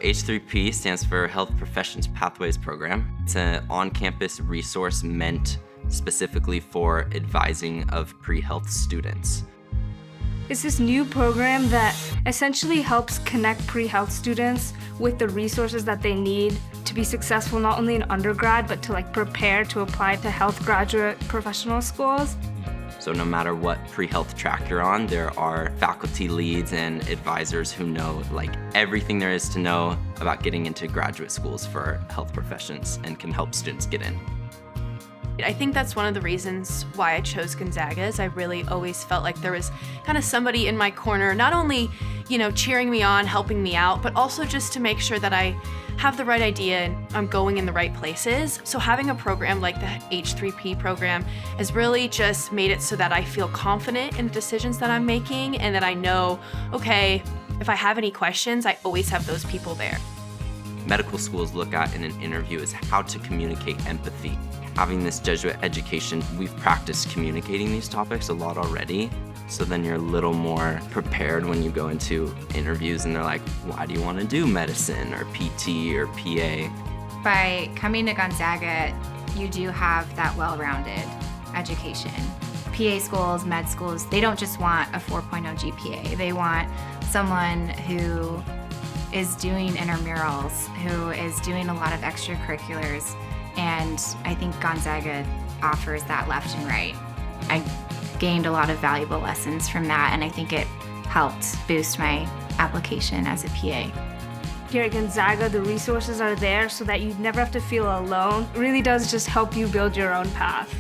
H3P stands for Health Professions Pathways Program. It's an on-campus resource meant specifically for advising of pre-health students. It's this new program that essentially helps connect pre-health students with the resources that they need to be successful not only in undergrad, but to prepare to apply to health graduate professional schools. So no matter what pre-health track you're on, there are faculty leads and advisors who know everything there is to know about getting into graduate schools for health professions and can help students get in. I think that's one of the reasons why I chose Gonzaga is I really always felt like there was kind of somebody in my corner, not only, cheering me on, helping me out, but also just to make sure that I have the right idea and I'm going in the right places. So having a program like the H3P program has really just made it so that I feel confident in the decisions that I'm making and that I know, okay, if I have any questions, I always have those people there. Medical schools look at in an interview is how to communicate empathy. Having this Jesuit education, we've practiced communicating these topics a lot already, so then you're a little more prepared when you go into interviews and they're like, why do you want to do medicine or PT or PA? By coming to Gonzaga, you do have that well-rounded education. PA schools, med schools, they don't just want a 4.0 GPA. They want someone who is doing intramurals, who is doing a lot of extracurriculars, and I think Gonzaga offers that left and right. I gained a lot of valuable lessons from that, and I think it helped boost my application as a PA. Here at Gonzaga, the resources are there so that you never have to feel alone. It really does just help you build your own path.